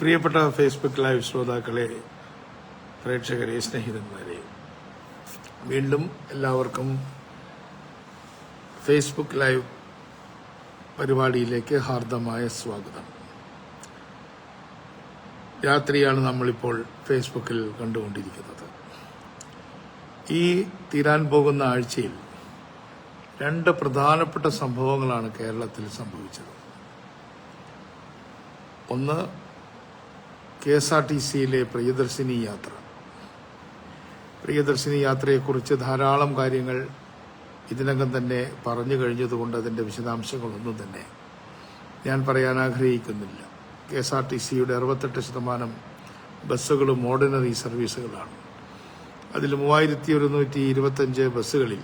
പ്രിയപ്പെട്ട Facebook live ശ്രോതാക്കളെ, പ്രേക്ഷകരെ, സ്നേഹിതന്മാരെ, വീണ്ടും എല്ലാവർക്കും ഫേസ്ബുക്ക് ലൈവ് പരിപാടിയിലേക്ക് ഹാർദമായ സ്വാഗതം. രാത്രിയാണ് നമ്മളിപ്പോൾ ഫേസ്ബുക്കിൽ കണ്ടുകൊണ്ടിരിക്കുന്നത്. ഈ തീരാൻ പോകുന്ന ആഴ്ചയിൽ രണ്ട് പ്രധാനപ്പെട്ട സംഭവങ്ങളാണ് കേരളത്തിൽ സംഭവിച്ചത്. ഒന്ന്, KSRTCയിലെ പ്രിയദർശിനി യാത്ര. പ്രിയദർശിനി യാത്രയെക്കുറിച്ച് ധാരാളം കാര്യങ്ങൾ ഇതിനകം തന്നെ പറഞ്ഞു കഴിഞ്ഞതുകൊണ്ട് അതിൻ്റെ വിശദാംശങ്ങളൊന്നും തന്നെ ഞാൻ പറയാൻ ആഗ്രഹിക്കുന്നില്ല. KSRTCയുടെ 68% ബസ്സുകളും ഓർഡിനറി സർവീസുകളാണ്. അതിൽ 3125 ബസ്സുകളിൽ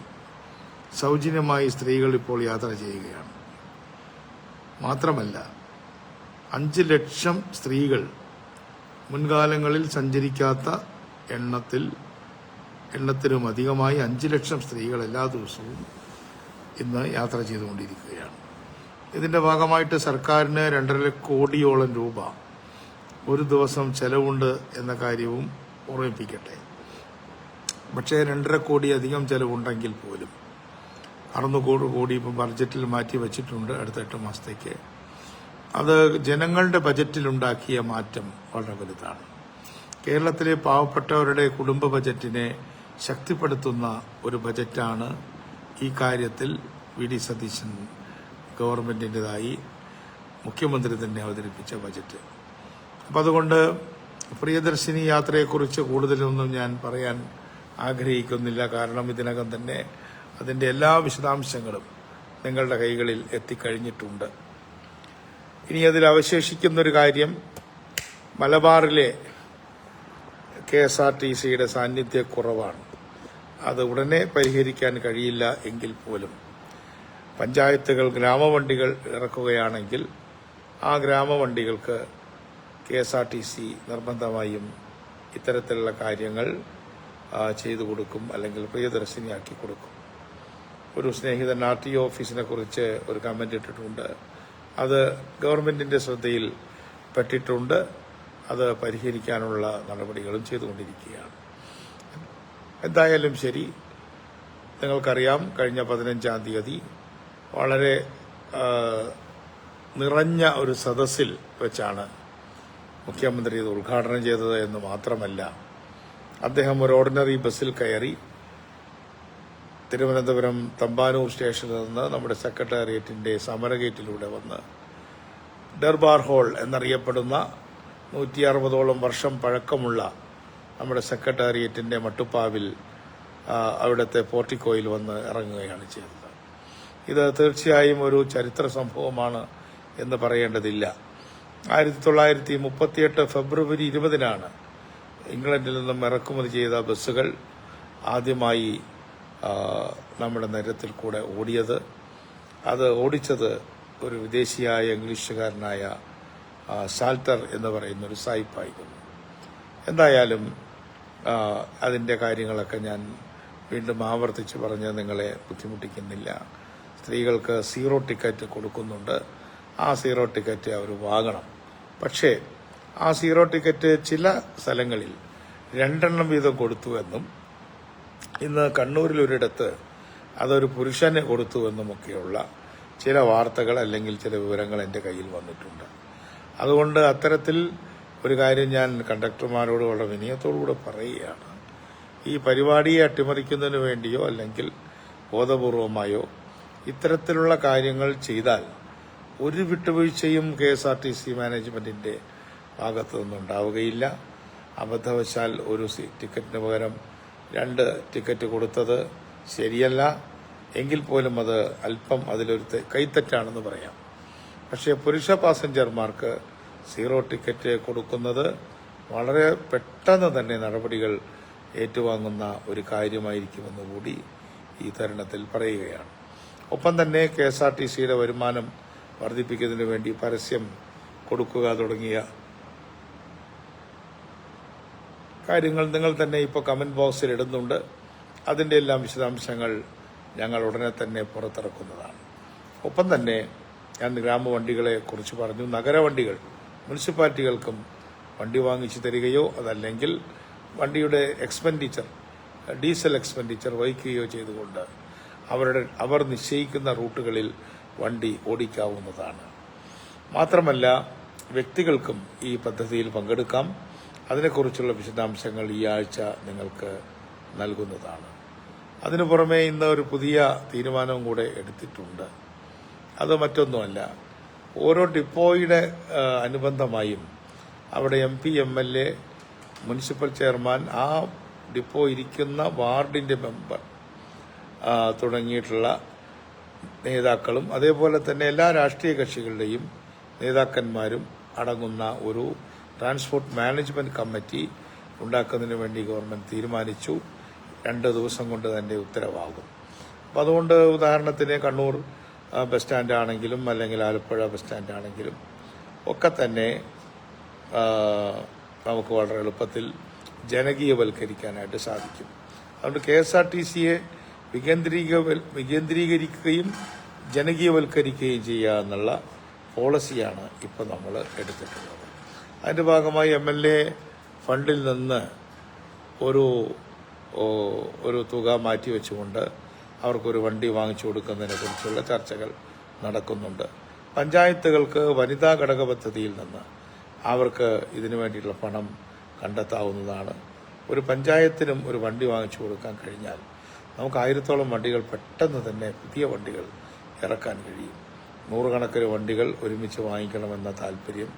സൗജന്യമായി സ്ത്രീകൾ ഇപ്പോൾ യാത്ര ചെയ്യുകയാണ്. മാത്രമല്ല 5 ലക്ഷം സ്ത്രീകൾ മുൻകാലങ്ങളിൽ സഞ്ചരിക്കാത്ത എണ്ണത്തിനും അധികമായി 5 ലക്ഷം സ്ത്രീകൾ എല്ലാ ദിവസവും ഇന്ന് യാത്ര ചെയ്തുകൊണ്ടിരിക്കുകയാണ്. ഇതിന്റെ ഭാഗമായിട്ട് സർക്കാരിന് 2.5 കോടിയോളം രൂപ ഒരു ദിവസം ചെലവുണ്ട് എന്ന കാര്യവും ഓർമ്മിപ്പിക്കട്ടെ. പക്ഷേ 2.5 കോടി അധികം ചെലവുണ്ടെങ്കിൽ പോലും 600 കോടി ഇപ്പം ബഡ്ജറ്റിൽ മാറ്റി വച്ചിട്ടുണ്ട് അടുത്ത 8 മാസത്തേക്ക്. അത് ജനങ്ങളുടെ ബജറ്റിലുണ്ടാക്കിയ മാറ്റം വളരെ വലുതാണ്. കേരളത്തിലെ പാവപ്പെട്ടവരുടെ കുടുംബ ബജറ്റിനെ ശക്തിപ്പെടുത്തുന്ന ഒരു ബജറ്റാണ് ഈ കാര്യത്തിൽ VD സതീശൻ ഗവൺമെന്റിൻ്റെതായി മുഖ്യമന്ത്രി തന്നെ അവതരിപ്പിച്ച ബജറ്റ്. അപ്പം അതുകൊണ്ട് പ്രിയദർശിനി യാത്രയെക്കുറിച്ച് കൂടുതലൊന്നും ഞാൻ പറയാൻ ആഗ്രഹിക്കുന്നില്ല. കാരണം ഇതിനകം തന്നെ അതിൻ്റെ എല്ലാ വിശദാംശങ്ങളും നിങ്ങളുടെ കൈകളിൽ എത്തിക്കഴിഞ്ഞിട്ടുണ്ട്. ഇനി അതിൽ അവശേഷിക്കുന്നൊരു കാര്യം, മലബാറിലെ KSRTCയുടെ സാന്നിധ്യക്കുറവാണ്. അത് ഉടനെ പരിഹരിക്കാൻ കഴിയില്ല എങ്കിൽ പോലും പഞ്ചായത്തുകൾ ഗ്രാമവണ്ടികൾ ഇറക്കുകയാണെങ്കിൽ ആ ഗ്രാമവണ്ടികൾക്ക് KSRTC നിർബന്ധമായും ഇത്തരത്തിലുള്ള കാര്യങ്ങൾ ചെയ്തു കൊടുക്കും, അല്ലെങ്കിൽ പ്രിയദർശിനിയാക്കി കൊടുക്കും. ഒരു സ്നേഹിതൻ RTO ഓഫീസിനെ കുറിച്ച് ഒരു കമന്റ് ഇട്ടിട്ടുണ്ട്. അത് ഗവൺമെന്റിന്റെ ശ്രദ്ധയിൽ പെട്ടിട്ടുണ്ട്. അത് പരിഹരിക്കാനുള്ള നടപടികളും ചെയ്തുകൊണ്ടിരിക്കുകയാണ്. എന്തായാലും ശരി, നിങ്ങൾക്കറിയാം, കഴിഞ്ഞ 15-ാം തീയതി വളരെ നിറഞ്ഞ ഒരു സദസ്സിൽ വെച്ചാണ് മുഖ്യമന്ത്രി ഇത് ഉദ്ഘാടനം ചെയ്തത് എന്ന് മാത്രമല്ല, അദ്ദേഹം ഒരു ഓർഡിനറി ബസ്സിൽ കയറി തിരുവനന്തപുരം തമ്പാനൂർ സ്റ്റേഷനിൽ നിന്ന് നമ്മുടെ സെക്രട്ടേറിയറ്റിന്റെ സമരഗേറ്റിലൂടെ വന്ന് ദർബാർ ഹാൾ എന്നറിയപ്പെടുന്ന 160ഓളം വർഷം പഴക്കമുള്ള നമ്മുടെ സെക്രട്ടേറിയറ്റിന്റെ മട്ടുപ്പാവിൽ അവിടുത്തെ പോർട്ടിക്കോയിൽ വന്ന് ഇറങ്ങുകയാണ് ചെയ്തത്. ഇത് തീർച്ചയായും ഒരു ചരിത്ര സംഭവമാണ് എന്ന് പറയേണ്ടതില്ല. 1938 ഫെബ്രുവരി 20-നാണ് ഇംഗ്ലണ്ടിൽ നിന്നും ഇറക്കുമതി ചെയ്ത ബസ്സുകൾ ആദ്യമായി നമ്മുടെ നഗരത്തിൽ കൂടെ ഓടിയത്. അത് ഓടിച്ചത് ഒരു വിദേശിയായ ഇംഗ്ലീഷുകാരനായ സാൽട്ടർ എന്ന് പറയുന്ന ഒരു സായിപ്പായിരുന്നു. എന്തായാലും അതിൻ്റെ കാര്യങ്ങളൊക്കെ ഞാൻ വീണ്ടും ആവർത്തിച്ച് പറഞ്ഞ് നിങ്ങളെ ബുദ്ധിമുട്ടിക്കുന്നില്ല. സ്ത്രീകൾക്ക് 0 ടിക്കറ്റ് കൊടുക്കുന്നുണ്ട്. ആ 0 ടിക്കറ്റ് അവർ വാങ്ങണം. പക്ഷേ ആ 0 ടിക്കറ്റ് ചില സ്ഥലങ്ങളിൽ 2 വീതം കൊടുത്തു എന്നും ഇന്ന് കണ്ണൂരിലൊരിടത്ത് അതൊരു പുരുഷന് കൊടുത്തുവെന്നുമൊക്കെയുള്ള ചില വാർത്തകൾ അല്ലെങ്കിൽ ചില വിവരങ്ങൾ എൻ്റെ കയ്യിൽ വന്നിട്ടുണ്ട്. അതുകൊണ്ട് അത്തരത്തിൽ ഒരു കാര്യം ഞാൻ കണ്ടക്ടർമാരോട് വളരെ വിനയത്തോടുകൂടെ പറയുകയാണ്. ഈ പരിപാടിയെ അട്ടിമറിക്കുന്നതിന് വേണ്ടിയോ അല്ലെങ്കിൽ ബോധപൂർവമായോ ഇത്തരത്തിലുള്ള കാര്യങ്ങൾ ചെയ്താൽ ഒരു വിട്ടുവീഴ്ചയും KSRTC മാനേജ്മെന്റിന്റെ ഭാഗത്തു നിന്നുണ്ടാവുകയില്ല. അബദ്ധവശാൽ ഒരു ടിക്കറ്റിന് പകരം 2 ടിക്കറ്റ് കൊടുത്തത് ശരിയല്ല. എങ്കിൽ പോലും അത് അല്പം അതിലൊരു കൈത്തെറ്റാണെന്ന് പറയാം. പക്ഷേ പുരുഷ പാസഞ്ചർമാർക്ക് 0 ടിക്കറ്റ് കൊടുക്കുന്നത് വളരെ പെട്ടെന്ന് തന്നെ നടപടികൾ ഏറ്റുവാങ്ങുന്ന ഒരു കാര്യമായിരിക്കുമെന്ന് കൂടി ഈ തരുണത്തിൽ പറയുകയാണ്. ഒപ്പം തന്നെ KSRTCയുടെ വരുമാനം വർദ്ധിപ്പിക്കുന്നതിന് വേണ്ടി പരസ്യം കൊടുക്കുക തുടങ്ങിയ കാര്യങ്ങൾ നിങ്ങൾ തന്നെ ഇപ്പോൾ കമന്റ് ബോക്സിൽ ഇടുന്നുണ്ട്. അതിൻ്റെ എല്ലാം വിശദാംശങ്ങൾ ഞങ്ങൾ ഉടനെ തന്നെ പുറത്തിറക്കുന്നതാണ്. ഒപ്പം തന്നെ ഞാൻ ഗ്രാമവണ്ടികളെ കുറിച്ച് പറഞ്ഞു. നഗരവണ്ടികൾ മുനിസിപ്പാലിറ്റികൾക്കും വണ്ടി വാങ്ങിച്ചു തരികയോ അതല്ലെങ്കിൽ വണ്ടിയുടെ ഡീസൽ എക്സ്പെൻഡിച്ചർ വഹിക്കുകയോ ചെയ്തുകൊണ്ട് അവർ നിശ്ചയിക്കുന്ന റൂട്ടുകളിൽ വണ്ടി ഓടിക്കാവുന്നതാണ്. മാത്രമല്ല, വ്യക്തികൾക്കും ഈ പദ്ധതിയിൽ പങ്കെടുക്കാം. അതിനെക്കുറിച്ചുള്ള വിശദാംശങ്ങൾ ഈ ആഴ്ച നിങ്ങൾക്ക് നൽകുന്നതാണ്. അതിനു പുറമെ ഇന്ന് ഒരു പുതിയ തീരുമാനവും കൂടെ എടുത്തിട്ടുണ്ട്. അത് മറ്റൊന്നുമല്ല, ഓരോ ഡിപ്പോയുടെ അനുബന്ധമായും അവിടെ MP, MLA, മുനിസിപ്പൽ ചെയർമാൻ, ആ ഡിപ്പോ ഇരിക്കുന്ന വാർഡിന്റെ മെമ്പർ തുടങ്ങിയിട്ടുള്ള നേതാക്കളും അതേപോലെ തന്നെ എല്ലാ രാഷ്ട്രീയ കക്ഷികളുടെയും നേതാക്കന്മാരും അടങ്ങുന്ന ഒരു ട്രാൻസ്പോർട്ട് മാനേജ്മെന്റ് കമ്മിറ്റി ഉണ്ടാക്കുന്നതിന് വേണ്ടി ഗവൺമെന്റ് തീരുമാനിച്ചു. 2 ദിവസം കൊണ്ട് തന്നെ ഉത്തരവാകും. അപ്പം അതുകൊണ്ട് ഉദാഹരണത്തിന് കണ്ണൂർ ബസ് സ്റ്റാൻഡ് ആണെങ്കിലും അല്ലെങ്കിൽ ആലപ്പുഴ ബസ് സ്റ്റാൻഡ് ആണെങ്കിലും ഒക്കെ തന്നെ നമുക്ക് വളരെ എളുപ്പത്തിൽ ജനകീയവൽക്കരിക്കാനായിട്ട് സാധിക്കും. അതുകൊണ്ട് KSRTCയെ വികേന്ദ്രീകരിക്കുകയും ജനകീയവൽക്കരിക്കുകയും ചെയ്യുക എന്നുള്ള പോളിസിയാണ് ഇപ്പോൾ നമ്മൾ എടുത്തിട്ടുള്ളത്. അതിൻ്റെ ഭാഗമായി MLA ഫണ്ടിൽ നിന്ന് ഒരു തുക മാറ്റിവെച്ചുകൊണ്ട് അവർക്കൊരു വണ്ടി വാങ്ങിച്ചു കൊടുക്കുന്നതിനെ കുറിച്ചുള്ള ചർച്ചകൾ നടക്കുന്നുണ്ട്. പഞ്ചായത്തുകൾക്ക് വനിതാ ഘടക പദ്ധതിയിൽ നിന്ന് അവർക്ക് ഇതിനു വേണ്ടിയിട്ടുള്ള പണം കണ്ടെത്താവുന്നതാണ്. ഒരു പഞ്ചായത്തിനും ഒരു വണ്ടി വാങ്ങിച്ചു കൊടുക്കാൻ കഴിഞ്ഞാൽ നമുക്ക് 1000-ഓളം വണ്ടികൾ പെട്ടെന്ന് തന്നെ പുതിയ വണ്ടികൾ ഇറക്കാൻ കഴിയും. 100 കണക്കിന് വണ്ടികൾ ഒരുമിച്ച് വാങ്ങിക്കണമെന്ന താല്പര്യം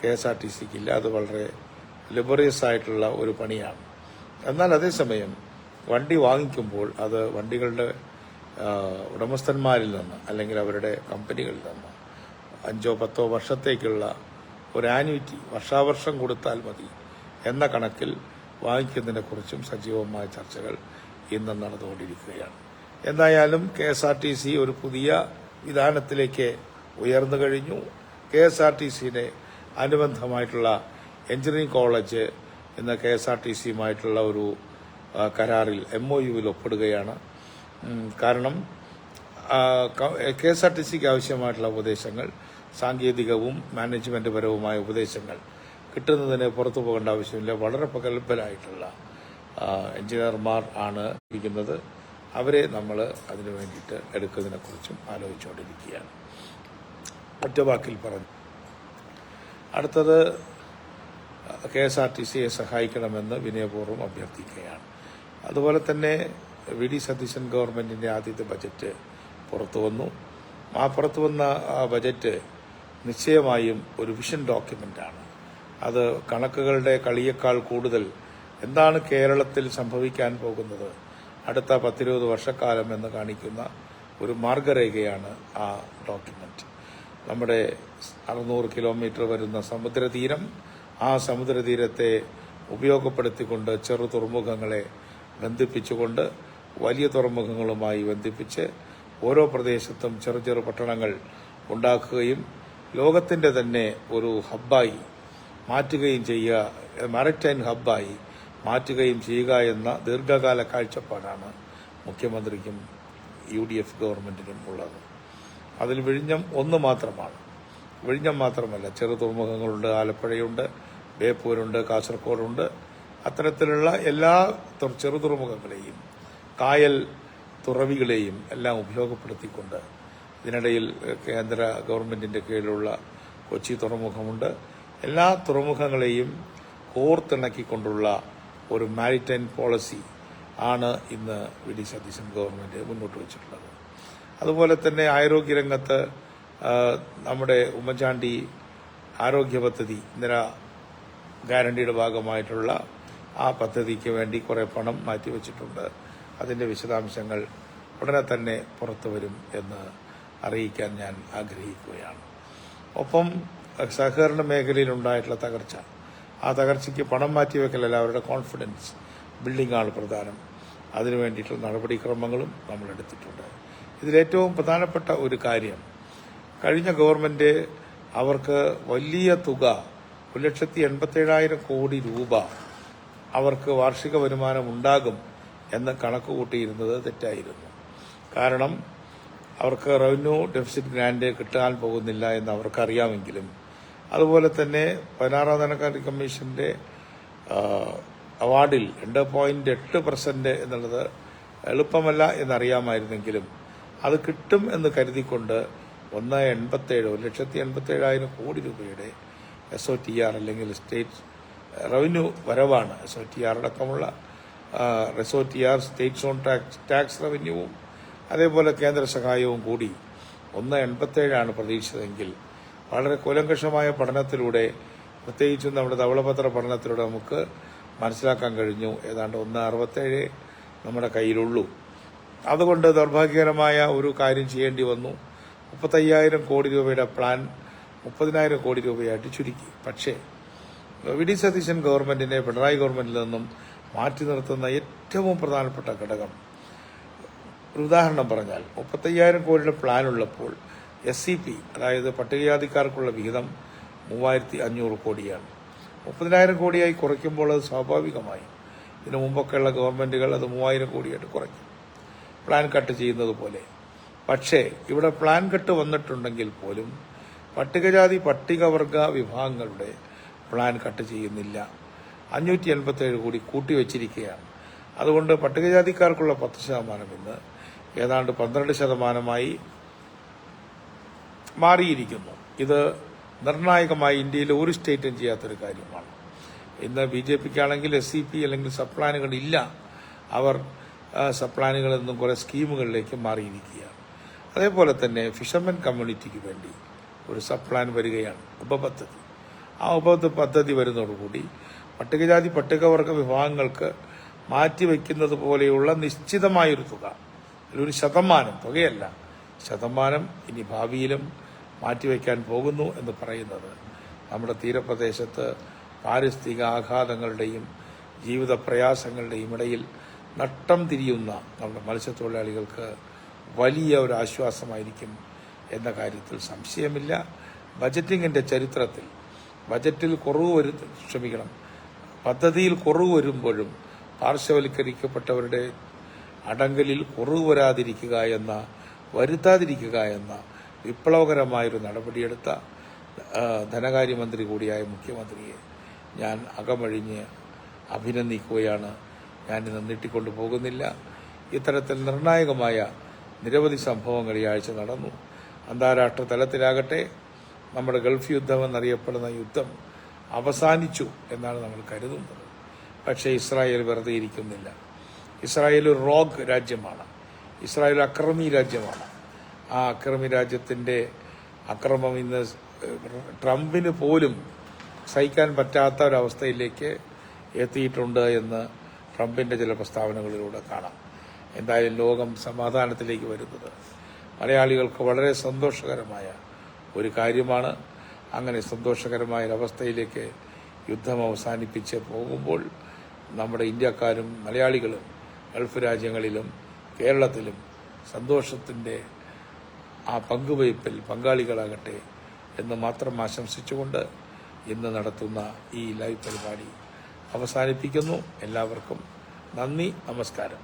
KSRTCക്കില്ല. അത് വളരെ ലിബറിയസ് ആയിട്ടുള്ള ഒരു പണിയാണ്. എന്നാൽ അതേസമയം വണ്ടി വാങ്ങിക്കുമ്പോൾ അത് വണ്ടികളുടെ ഉടമസ്ഥന്മാരിൽ നിന്ന് അല്ലെങ്കിൽ അവരുടെ കമ്പനികളിൽ നിന്ന് 5-10 വർഷത്തേക്കുള്ള ഒരു ആന്വിറ്റി വർഷാവർഷം കൊടുത്താൽ മതി എന്ന കണക്കിൽ വാങ്ങിക്കുന്നതിനെക്കുറിച്ചും സജീവമായ ചർച്ചകൾ ഇന്ന് നടന്നുകൊണ്ടിരിക്കുകയാണ്. എന്തായാലും KSRTC ഒരു പുതിയ വിധാനത്തിലേക്ക് ഉയർന്നു കഴിഞ്ഞു. KSRTCയുടെ അനുബന്ധമായിട്ടുള്ള എഞ്ചിനീയറിംഗ് കോളേജ് ഇന്ന് KSRTCയുമായിട്ടുള്ള ഒരു കരാറിൽ MOUവിൽ ഒപ്പിടുകയാണ്. കാരണം KSRTCക്ക് ആവശ്യമായിട്ടുള്ള ഉപദേശങ്ങൾ, സാങ്കേതികവും മാനേജ്മെന്റ് പരവുമായ ഉപദേശങ്ങൾ കിട്ടുന്നതിന് പുറത്തു പോകേണ്ട ആവശ്യമില്ല. വളരെ പ്രഗത്ഭരായിട്ടുള്ള എഞ്ചിനീയർമാർ ആണ് ഇരിക്കുന്നത്. അവരെ നമ്മൾ അതിനു വേണ്ടിയിട്ട് എടുക്കുന്നതിനെക്കുറിച്ചും ആലോചിച്ചുകൊണ്ടിരിക്കുകയാണ്. ഒറ്റ വാക്കിൽ പറഞ്ഞു, അടുത്തത് KSRTCയെ സഹായിക്കണമെന്ന് വിനയപൂർവ്വം അഭ്യർത്ഥിക്കുകയാണ്. അതുപോലെ തന്നെ VD സതീശൻ ഗവൺമെന്റിന്റെ ആദ്യത്തെ ബജറ്റ് പുറത്തു വന്നു. പുറത്തു വന്ന ആ ബജറ്റ് നിശ്ചയമായും ഒരു വിഷൻ ഡോക്യുമെന്റാണ്. അത് കണക്കുകളുടെ കളിയേക്കാൾ കൂടുതൽ എന്താണ് കേരളത്തിൽ സംഭവിക്കാൻ പോകുന്നത് അടുത്ത 10-20 വർഷക്കാലം എന്ന് കാണിക്കുന്ന ഒരു മാർഗരേഖയാണ് ആ ഡോക്യുമെന്റ്. നമ്മുടെ 600 കിലോമീറ്റർ വരുന്ന സമുദ്രതീരം, ആ സമുദ്രതീരത്തെ ഉപയോഗപ്പെടുത്തിക്കൊണ്ട് ചെറു തുറമുഖങ്ങളെ ബന്ധിപ്പിച്ചുകൊണ്ട് വലിയ തുറമുഖങ്ങളുമായി ബന്ധിപ്പിച്ച് ഓരോ പ്രദേശത്തും ചെറു പട്ടണങ്ങൾ ഉണ്ടാക്കുകയും ലോകത്തിന്റെ തന്നെ ഒരു ഹബ്ബായി മാറ്റുകയും ചെയ്യുക, മാരിടൈം ഹബ്ബായി മാറ്റുകയും ചെയ്യുക എന്ന ദീർഘകാല കാഴ്ചപ്പാടാണ് മുഖ്യമന്ത്രിക്കും UDF ഗവൺമെന്റിനും ഉള്ളത്. അതിൽ വിഴിഞ്ഞം ഒന്ന് മാത്രമാണ്. വിഴിഞ്ഞം മാത്രമല്ല, ചെറു തുറമുഖങ്ങളുണ്ട്, ആലപ്പുഴയുണ്ട്, ബേപ്പൂരുണ്ട്, കാസർഗോഡുണ്ട്. അത്തരത്തിലുള്ള എല്ലാ ചെറു തുറമുഖങ്ങളെയും കായൽ തുറവികളെയും എല്ലാം ഉപയോഗപ്പെടുത്തിക്കൊണ്ട് ഇതിനിടയിൽ കേന്ദ്ര ഗവൺമെന്റിന്റെ കീഴിലുള്ള കൊച്ചി തുറമുഖമുണ്ട്. എല്ലാ തുറമുഖങ്ങളെയും കോർത്തിണക്കിക്കൊണ്ടുള്ള ഒരു മാരിടൈം പോളിസി ആണ് ഇന്ന് VD സതീശൻ ഗവൺമെന്റ് മുന്നോട്ട് വെച്ചിട്ടുള്ളത്. അതുപോലെ തന്നെ ആരോഗ്യരംഗത്ത് നമ്മുടെ ഉമ്മൻചാണ്ടി ആരോഗ്യ പദ്ധതി, ഇന്ദിര ഗ്യാരണ്ടിയുടെ ഭാഗമായിട്ടുള്ള ആ പദ്ധതിക്ക് വേണ്ടി കുറെ പണം മാറ്റിവെച്ചിട്ടുണ്ട്. അതിന്റെ വിശദാംശങ്ങൾ ഉടനെ തന്നെ പുറത്തു വരും എന്ന് അറിയിക്കാൻ ഞാൻ ആഗ്രഹിക്കുകയാണ്. ഒപ്പം സഹകരണ മേഖലയിലുണ്ടായിട്ടുള്ള തകർച്ച, ആ തകർച്ചയ്ക്ക് പണം മാറ്റിവെക്കലല്ല, അവരുടെ കോൺഫിഡൻസ് ബിൽഡിംഗ് ആണ് പ്രധാനം. അതിനു വേണ്ടിയിട്ടുള്ള നടപടിക്രമങ്ങളും നമ്മൾ എടുത്തിട്ടുണ്ട്. ഇതിലേറ്റവും പ്രധാനപ്പെട്ട ഒരു കാര്യം, കഴിഞ്ഞ ഗവൺമെന്റ് അവർക്ക് വലിയ തുക 1,87,000 കോടി രൂപ അവർക്ക് വാർഷിക വരുമാനം ഉണ്ടാകും എന്ന് കണക്ക് കൂട്ടിയിരുന്നത് തെറ്റായിരുന്നു. കാരണം അവർക്ക് റവന്യൂ ഡെഫിസിറ്റ് ഗ്രാന്റ് കിട്ടാൻ പോകുന്നില്ല എന്ന് അവർക്കറിയാമെങ്കിലും അതുപോലെ തന്നെ 16ാം ധനകാര്യ കമ്മീഷന്റെ അവാർഡിൽ 2.8% എന്നുള്ളത് എളുപ്പമല്ല എന്നറിയാമായിരുന്നെങ്കിലും അത് കിട്ടും എന്ന് കരുതിക്കൊണ്ട് 1,87,000 കോടി രൂപയുടെ SOTR അല്ലെങ്കിൽ സ്റ്റേറ്റ് റവന്യൂ വരവാണ്. SOTR അടക്കമുള്ള SOTR സ്റ്റേറ്റ് സോൺ ടാക്സ് റവന്യൂവും അതേപോലെ കേന്ദ്ര സഹായവും കൂടി 1,87 പ്രതീക്ഷിച്ചതെങ്കിൽ വളരെ കൂലങ്കഷമായ പഠനത്തിലൂടെ, പ്രത്യേകിച്ചും നമ്മുടെ ധവളപത്ര പഠനത്തിലൂടെ നമുക്ക് മനസ്സിലാക്കാൻ കഴിഞ്ഞു ഏതാണ്ട് 1,67 നമ്മുടെ കയ്യിലുള്ളൂ. അതുകൊണ്ട് ദൗർഭാഗ്യകരമായ ഒരു കാര്യം ചെയ്യേണ്ടി വന്നു. 35,000 കോടി രൂപയുടെ പ്ലാൻ 30,000 കോടി രൂപയായിട്ട് ചുരുക്കി. പക്ഷേ വി ഡി സതീശൻ ഗവൺമെന്റിനെ പിണറായി ഗവൺമെന്റിൽ നിന്നും മാറ്റി നിർത്തുന്ന ഏറ്റവും പ്രധാനപ്പെട്ട ഘടകം, ഒരു ഉദാഹരണം പറഞ്ഞാൽ 35,000 കോടിയുടെ പ്ലാൻ ഉള്ളപ്പോൾ SCP അതായത് പട്ടികജാതിക്കാർക്കുള്ള വിഹിതം 3,500 കോടിയാണ്. 30,000 കോടിയായി കുറയ്ക്കുമ്പോൾ അത് സ്വാഭാവികമായി ഇതിനു മുമ്പൊക്കെയുള്ള ഗവൺമെന്റുകൾ അത് 3,000 കോടിയായിട്ട് കുറയ്ക്കും, പ്ലാൻ കട്ട് ചെയ്യുന്നത് പോലെ. പക്ഷേ ഇവിടെ പ്ലാൻ കട്ട് വന്നിട്ടുണ്ടെങ്കിൽ പോലും പട്ടികജാതി പട്ടികവർഗ വിഭാഗങ്ങളുടെ പ്ലാൻ കട്ട് ചെയ്യുന്നില്ല. 587 കോടി കൂട്ടിവെച്ചിരിക്കുകയാണ്. അതുകൊണ്ട് പട്ടികജാതിക്കാർക്കുള്ള 10% ഇന്ന് ഏതാണ്ട് 12% മാറിയിരിക്കുന്നു. ഇത് നിർണായകമായി ഇന്ത്യയിലെ ഒരു സ്റ്റേറ്റും ചെയ്യാത്തൊരു കാര്യമാണ്. ഇന്ന് BJPക്കാണെങ്കിൽ SCP അല്ലെങ്കിൽ സബ് പ്ലാനുകൾ ഇല്ല. അവർ സബ് പ്ലാനുകളിൽ നിന്നും കുറേ സ്കീമുകളിലേക്ക് മാറിയിരിക്കുകയാണ്. അതേപോലെ തന്നെ ഫിഷർമെൻ കമ്മ്യൂണിറ്റിക്ക് വേണ്ടി ഒരു സബ് പ്ലാൻ വരികയാണ്, ഉപപദ്ധതി. ആ ഉപപദ്ധതി വരുന്നതോടുകൂടി പട്ടികജാതി പട്ടികവർഗ വിഭാഗങ്ങൾക്ക് മാറ്റിവെക്കുന്നത് പോലെയുള്ള നിശ്ചിതമായൊരു തുക, ഒരു ശതമാനം, തുകയല്ല, ശതമാനം ഇനി ഭാവിയിലും മാറ്റിവെക്കാൻ പോകുന്നു എന്ന് പറയുന്നത് നമ്മുടെ തീരപ്രദേശത്ത് പാരിസ്ഥിതിക ആഘാതങ്ങളുടെയും ജീവിത പ്രയാസങ്ങളുടെയും ഇടയിൽ നട്ടം തിരിയുന്ന നമ്മുടെ മത്സ്യത്തൊഴിലാളികൾക്ക് വലിയ ഒരു ആശ്വാസമായിരിക്കും എന്ന കാര്യത്തിൽ സംശയമില്ല. ബജറ്റിങ്ങിന്റെ ചരിത്രത്തിൽ പദ്ധതിയിൽ കുറവ് വരുമ്പോഴും പാർശ്വവൽക്കരിക്കപ്പെട്ടവരുടെ അടങ്കലിൽ കുറവ് വരുത്താതിരിക്കുക എന്ന വിപ്ലവകരമായൊരു നടപടിയെടുത്ത ധനകാര്യമന്ത്രി കൂടിയായ മുഖ്യമന്ത്രിയെ ഞാൻ അകമഴിഞ്ഞ് അഭിനന്ദിക്കുകയാണ്. ഞാനിന്ന് നീട്ടിക്കൊണ്ടു പോകുന്നില്ല. ഇത്തരത്തിൽ നിർണായകമായ നിരവധി സംഭവങ്ങൾ ഈ ആഴ്ച നടന്നു. അന്താരാഷ്ട്ര തലത്തിലാകട്ടെ നമ്മുടെ ഗൾഫ് യുദ്ധം എന്നറിയപ്പെടുന്ന യുദ്ധം അവസാനിച്ചു എന്നാണ് നമ്മൾ കരുതുന്നത്. പക്ഷേ ഇസ്രായേൽ വെറുതെ ഇരിക്കുന്നില്ല. ഇസ്രായേൽ ഒരു റോഗ് രാജ്യമാണ്. ഇസ്രായേൽ അക്രമി രാജ്യമാണ്. ആ അക്രമി രാജ്യത്തിന്റെ അക്രമം ഇന്ന് ട്രംപിന് പോലും സഹിക്കാൻ പറ്റാത്ത ഒരവസ്ഥയിലേക്ക് എത്തിയിട്ടുണ്ട് എന്ന് ട്രംപിന്റെ ചില പ്രസ്താവനകളിലൂടെ കാണാം. എന്തായാലും ലോകം സമാധാനത്തിലേക്ക് വരുന്നത് മലയാളികൾക്ക് വളരെ സന്തോഷകരമായ ഒരു കാര്യമാണ്. അങ്ങനെ സന്തോഷകരമായ ഒരവസ്ഥയിലേക്ക് യുദ്ധം അവസാനിപ്പിച്ച് പോകുമ്പോൾ നമ്മുടെ ഇന്ത്യക്കാരും മലയാളികളും ഗൾഫ് രാജ്യങ്ങളിലും കേരളത്തിലും സന്തോഷത്തിന്റെ ആ പങ്കുവയ്പിൽ പങ്കാളികളാകട്ടെ എന്ന് മാത്രം ആശംസിച്ചുകൊണ്ട് ഇന്ന് നടത്തുന്ന ഈ ലൈവ് പരിപാടി അവസാനിപ്പിക്കുന്നു. എല്ലാവർക്കും നന്ദി, നമസ്കാരം.